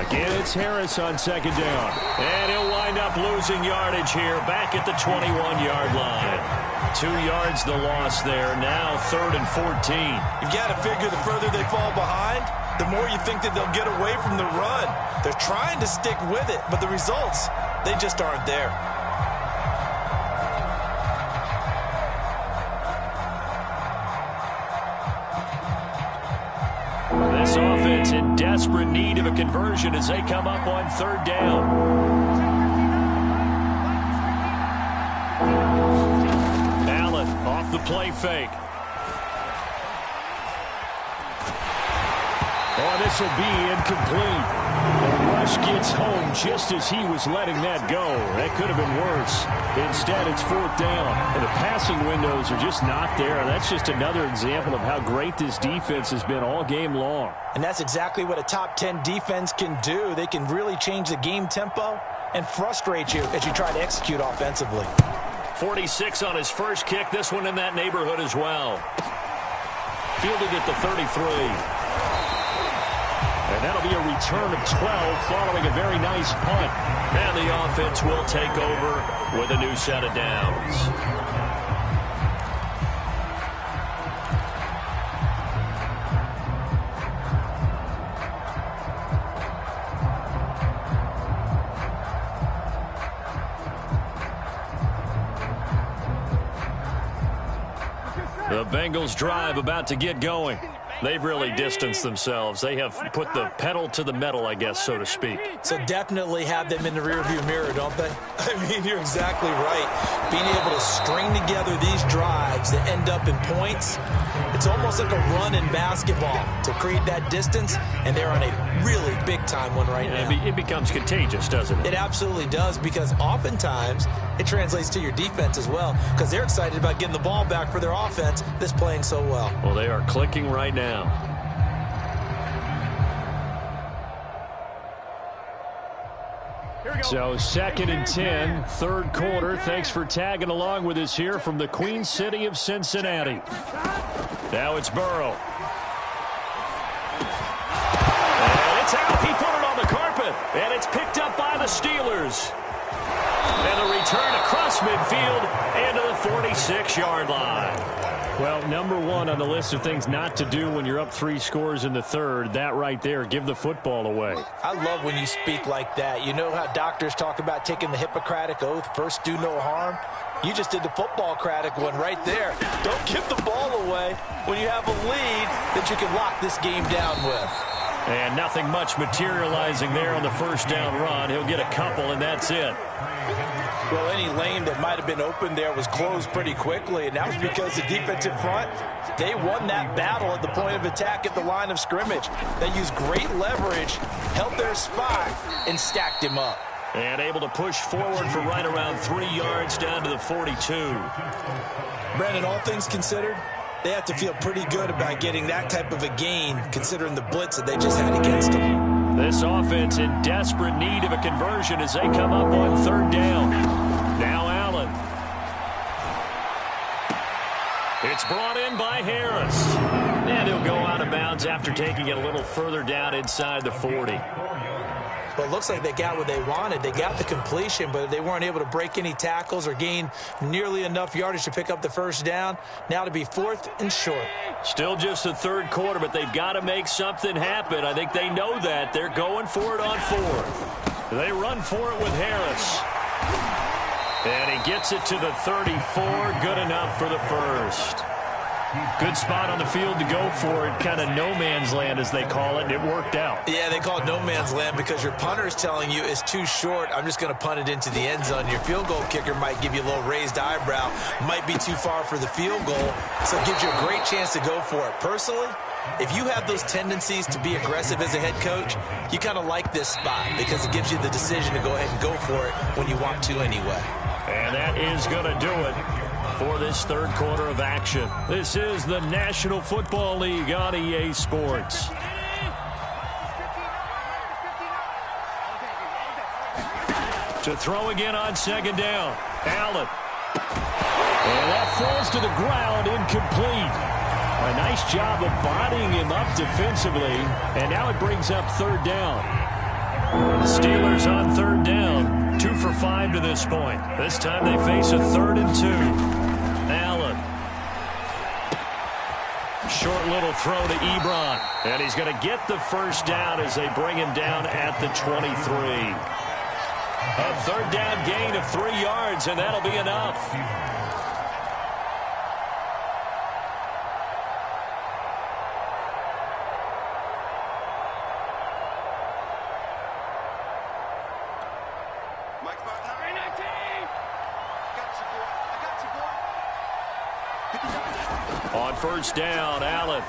Again, it's Harris on second down. And he'll wind up losing yardage here back at the 21-yard line. 2 yards the loss there. Now 3rd and 14. You've got to figure the further they fall behind, the more you think that they'll get away from the run. They're trying to stick with it, but the results, they just aren't there. This offense in desperate need of a conversion as they come up on 3rd down. Allen off the play fake. Oh, this will be incomplete. The rush gets home just as he was letting that go. That could have been worse. Instead, it's 4th down. And the passing windows are just not there. That's just another example of how great this defense has been all game long. And that's exactly what a top 10 defense can do. They can really change the game tempo and frustrate you as you try to execute offensively. 46 on his first kick. This one in that neighborhood as well. Fielded at the 33. And that'll be a return of 12 following a very nice punt. And the offense will take over with a new set of downs. The Bengals drive about to get going. They've really distanced themselves. They have put the pedal to the metal, I guess, so to speak. So definitely have them in the rearview mirror, don't they? I mean, you're exactly right. Being able to string together these drives that end up in points, it's almost like a run in basketball to create that distance, and they're on a really big-time one right now. It becomes contagious, doesn't it? It absolutely does, because oftentimes it translates to your defense as well, because they're excited about getting the ball back for their offense that's playing so well. Well, they are clicking right now. So 2nd and 10, 3rd quarter. Thanks for tagging along with us here from the Queen City of Cincinnati. Now it's Burrow. And it's out. He put it on the carpet. And it's picked up by the Steelers. And a return across midfield into the 46-yard line. Well, number one on the list of things not to do when you're up 3 scores in the 3rd, that right there, give the football away. I love when you speak like that. You know how doctors talk about taking the Hippocratic Oath, first do no harm? You just did the football-cratic one right there. Don't give the ball away when you have a lead that you can lock this game down with. And nothing much materializing there on the 1st down run. He'll get a couple, and that's it. Well, any lane that might have been open there was closed pretty quickly, and that was because the defensive front, they won that battle at the point of attack at the line of scrimmage. They used great leverage, held their spot, and stacked him up. And able to push forward for right around 3 yards down to the 42. Brandon, all things considered, they have to feel pretty good about getting that type of a gain, considering the blitz that they just had against them. This offense in desperate need of a conversion as they come up on 3rd down. Now Allen. It's brought in by Harris. And he'll go out of bounds after taking it a little further down inside the 40. Well, it looks like they got what they wanted. They got the completion, but they weren't able to break any tackles or gain nearly enough yardage to pick up the 1st down. Now to be 4th and short. Still just the 3rd quarter, but they've got to make something happen. I think they know that. They're going for it on 4th. They run for it with Harris. And he gets it to the 34. Good enough for the 1st. Good spot on the field to go for it. Kind of no man's land, as they call it. It worked out. Yeah, they call it no man's land because your punter is telling you it's too short. I'm just going to punt it into the end zone. Your field goal kicker might give you a little raised eyebrow. Might be too far for the field goal. So it gives you a great chance to go for it. Personally, if you have those tendencies to be aggressive as a head coach, you kind of like this spot because it gives you the decision to go ahead and go for it when you want to anyway. And that is going to do it for this 3rd quarter of action. This is the National Football League on EA Sports. To throw again on 2nd down. Allen. And that falls to the ground, incomplete. A nice job of bodying him up defensively, and now it brings up third down. The Steelers on third down, 2 for 5 to this point. This time they face a 3rd and 2. Allen. Short little throw to Ebron, and he's going to get the first down as they bring him down at the 23. A third down gain of 3 yards, and that'll be enough. On first down, Allen.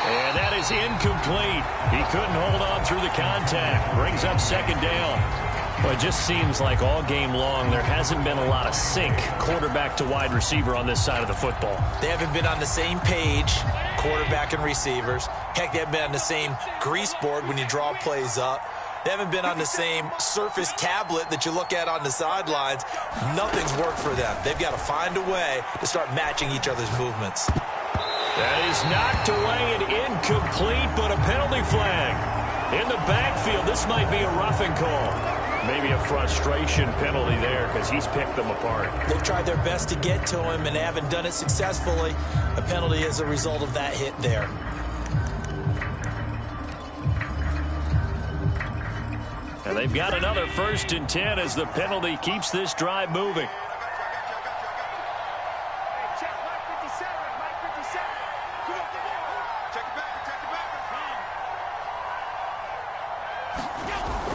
And that is incomplete. He couldn't hold on through the contact. Brings up second down. Well, it just seems like all game long there hasn't been a lot of sync quarterback to wide receiver on this side of the football. They haven't been on the same page, quarterback and receivers. Heck, they haven't been on the same grease board when you draw plays up. They haven't been on the same surface tablet that you look at on the sidelines. Nothing's worked for them. They've got to find a way to start matching each other's movements. That is knocked away and incomplete, but a penalty flag. In the backfield, this might be a roughing call. Maybe a frustration penalty there because he's picked them apart. They've tried their best to get to him and they haven't done it successfully. A penalty as a result of that hit there. And they've got another 1st and 10 as the penalty keeps this drive moving.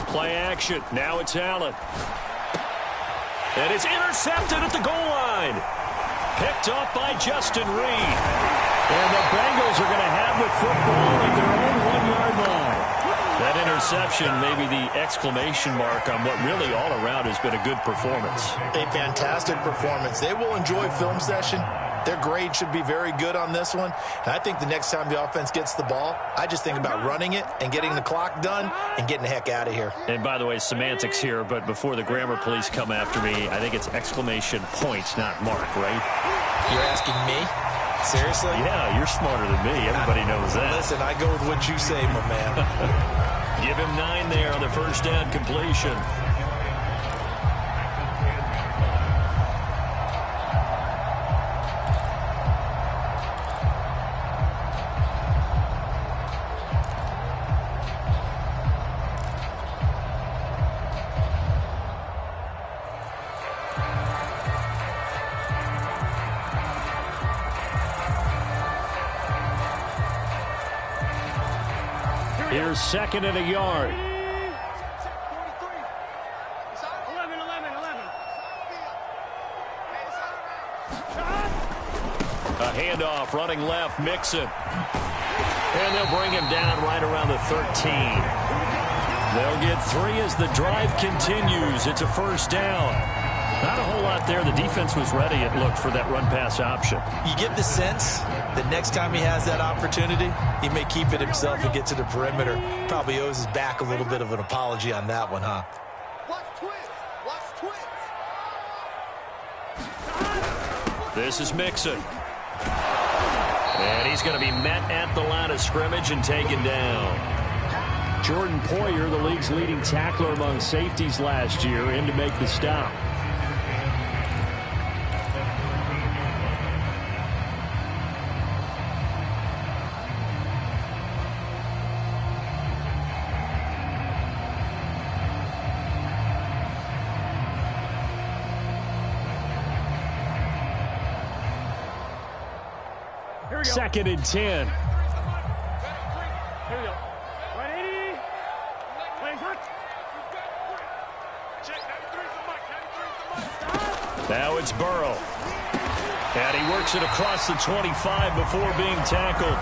Play action. Now it's Allen. And it's intercepted at the goal line. Picked off by Justin Reed. And the Bengals are going to have the football at their own 1-yard line. That interception may be the exclamation mark on what really all around has been a good performance. A fantastic performance. They will enjoy film session. Their grade should be very good on this one. And I think the next time the offense gets the ball, I just think about running it and getting the clock done and getting the heck out of here. And by the way, semantics here, but before the grammar police come after me, I think it's exclamation point, not mark, right? You're asking me? Seriously? Yeah, you're smarter than me. Everybody knows that. Listen, I go with what you say, my man. Give him 9 there on the first down completion. Here's 2nd and a yard. 11. A handoff, running left, Mixon. And they'll bring him down right around the 13. They'll get 3 as the drive continues. It's a first down. Not a whole lot there. The defense was ready, it looked, for that run-pass option. You get the sense that next time he has that opportunity, he may keep it himself and get to the perimeter. Probably owes his back a little bit of an apology on that one, huh? This is Mixon. And he's going to be met at the line of scrimmage and taken down. Jordan Poyer, the league's leading tackler among safeties last year, in to make the stop. Second and 10. Here we go. 180. Now it's Burrow. And he works it across the 25 before being tackled.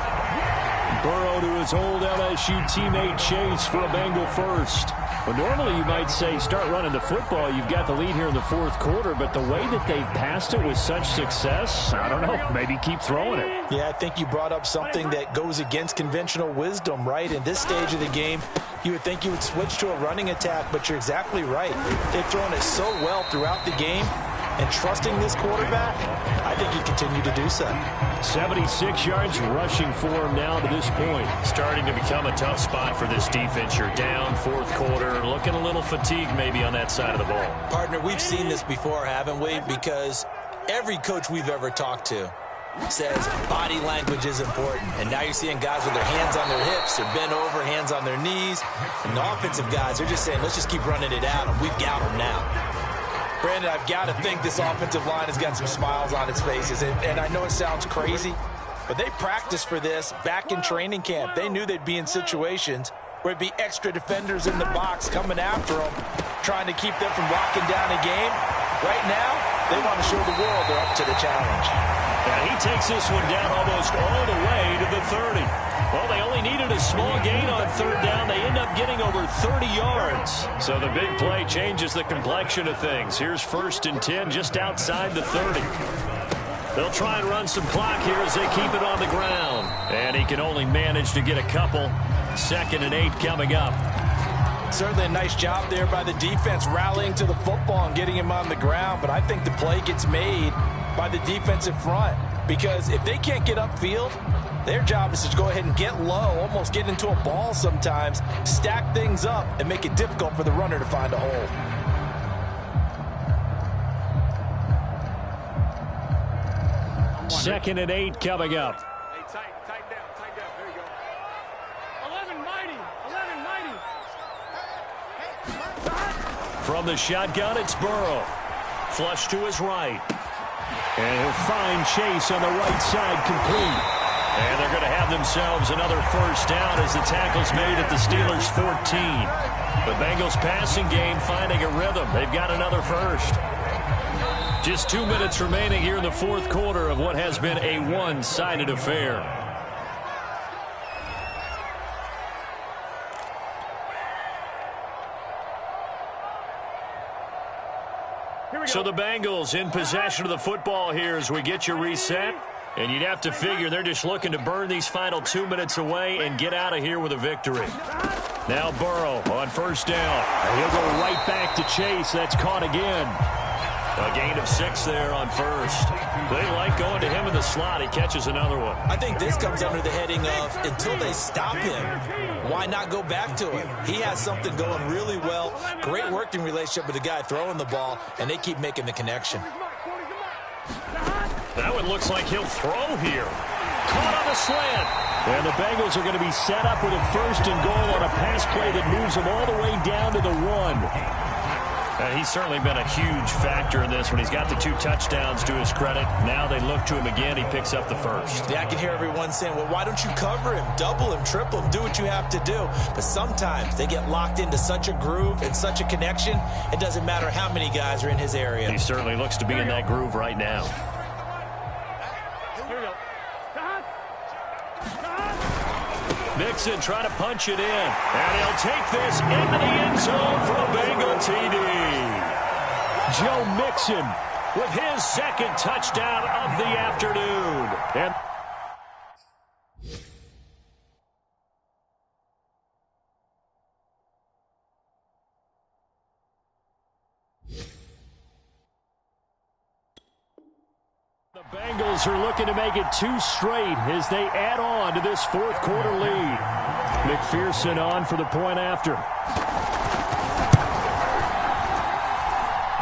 Burrow to his old LSU teammate Chase for a Bengal first. Well, normally you might say start running the football. You've got the lead here in the 4th quarter, but the way that they've passed it with such success, I don't know, maybe keep throwing it. Yeah, I think you brought up something that goes against conventional wisdom, right? In this stage of the game, you would think you would switch to a running attack, but you're exactly right. They've thrown it so well throughout the game. and trusting this quarterback, I think he continued to do so. 76 yards rushing for him now to this point. Starting to become a tough spot for this defense. You're down fourth quarter, looking a little fatigued maybe on that side of the ball. Partner, we've seen this before, haven't we? Because every coach we've ever talked to says body language is important. And now you're seeing guys with their hands on their hips, they're bent over, hands on their knees. And the offensive guys, they're just saying, let's just keep running it out, and we've got them now. Brandon, I've got to think this offensive line has got some smiles on its faces. And I know it sounds crazy, but they practiced for this back in training camp. They knew they'd be in situations where it'd be extra defenders in the box coming after them, trying to keep them from locking down a game. Right now, they want to show the world they're up to the challenge. And he takes this one down almost all the way to the 30. Well, they only needed a small gain on third down. They end up getting over 30 yards. So the big play changes the complexion of things. Here's 1st and 10 just outside the 30. They'll try and run some clock here as they keep it on the ground. And he can only manage to get a couple. 2nd and 8 coming up. Certainly a nice job there by the defense rallying to the football and getting him on the ground. But I think the play gets made by the defensive front, because if they can't get upfield, their job is to go ahead and get low, almost get into a ball sometimes, stack things up, and make it difficult for the runner to find a hole. Second and 8 coming up. Hey, tighten down. There you go. 11 mighty. From the shotgun, it's Burrow. Flush to his right. And he'll find Chase on the right side, complete. And they're going to have themselves another first down as the tackle's made at the Steelers' 14. The Bengals passing game finding a rhythm. They've got another first. Just 2 minutes remaining here in the fourth quarter of what has been a one-sided affair. So the Bengals in possession of the football here as we get you reset. And you'd have to figure they're just looking to burn these final 2 minutes away and get out of here with a victory. Now Burrow on first down. He'll go right back to Chase. That's caught again. A gain of 6 there on first. They like going to him in the slot. He catches another one. I think this comes under the heading of until they stop him, why not go back to him? He has something going really well. Great working relationship with the guy throwing the ball, and they keep making the connection. That one looks like he'll throw here. Caught on the slant. And the Bengals are going to be set up with a first and goal on a pass play that moves them all the way down to the 1. He's certainly been a huge factor in this when he's got the 2 touchdowns to his credit. Now they look to him again. He picks up the first. Yeah, I can hear everyone saying, well, why don't you cover him, double him, triple him, do what you have to do. But sometimes they get locked into such a groove and such a connection, it doesn't matter how many guys are in his area. He certainly looks to be in that groove right now. Here we go. Mixon trying to punch it in. And he'll take this into the end zone for a Bengal TD. Joe Mixon with his second touchdown of the afternoon. And the Bengals are looking to make it 2 straight as they add on to this fourth quarter lead. McPherson on for the point after.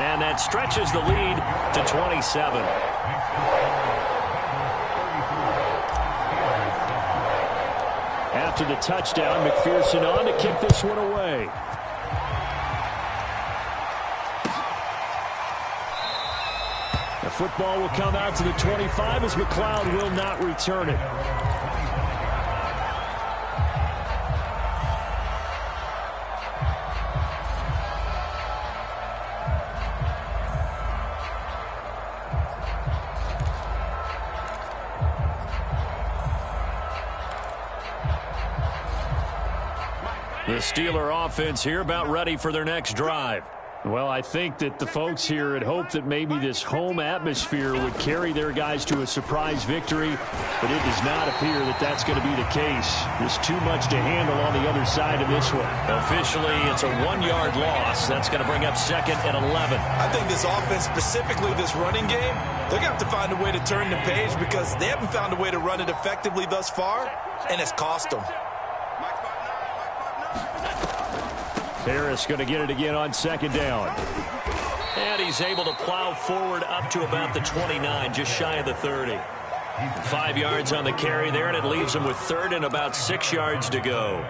And that stretches the lead to 27. After the touchdown, McPherson on to kick this one away. The football will come out to the 25 as McLeod will not return it. The Steeler offense here about ready for their next drive. Well, I think that the folks here had hoped that maybe this home atmosphere would carry their guys to a surprise victory, but it does not appear that that's going to be the case. There's too much to handle on the other side of this one. Officially, it's a 1-yard loss. That's going to bring up second and 11. I think this offense, specifically this running game, they're going to have to find a way to turn the page because they haven't found a way to run it effectively thus far, and it's cost them. Harris going to get it again on second down. And he's able to plow forward up to about the 29, just shy of the 30. 5 yards on the carry there, and it leaves him with third and about 6 yards to go.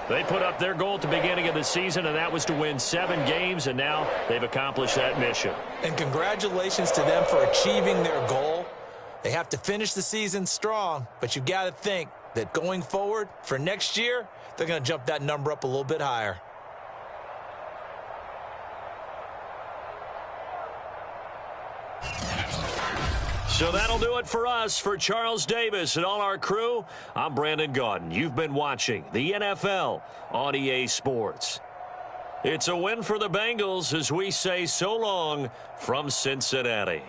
They put up their goal at the beginning of the season, and that was to win 7 games, and now they've accomplished that mission. And congratulations to them for achieving their goal. They have to finish the season strong, but you've got to think that going forward for next year, they're going to jump that number up a little bit higher. So that'll do it for us. For Charles Davis and all our crew, I'm Brandon Gaudin. You've been watching the NFL on EA Sports. It's a win for the Bengals as we say so long from Cincinnati.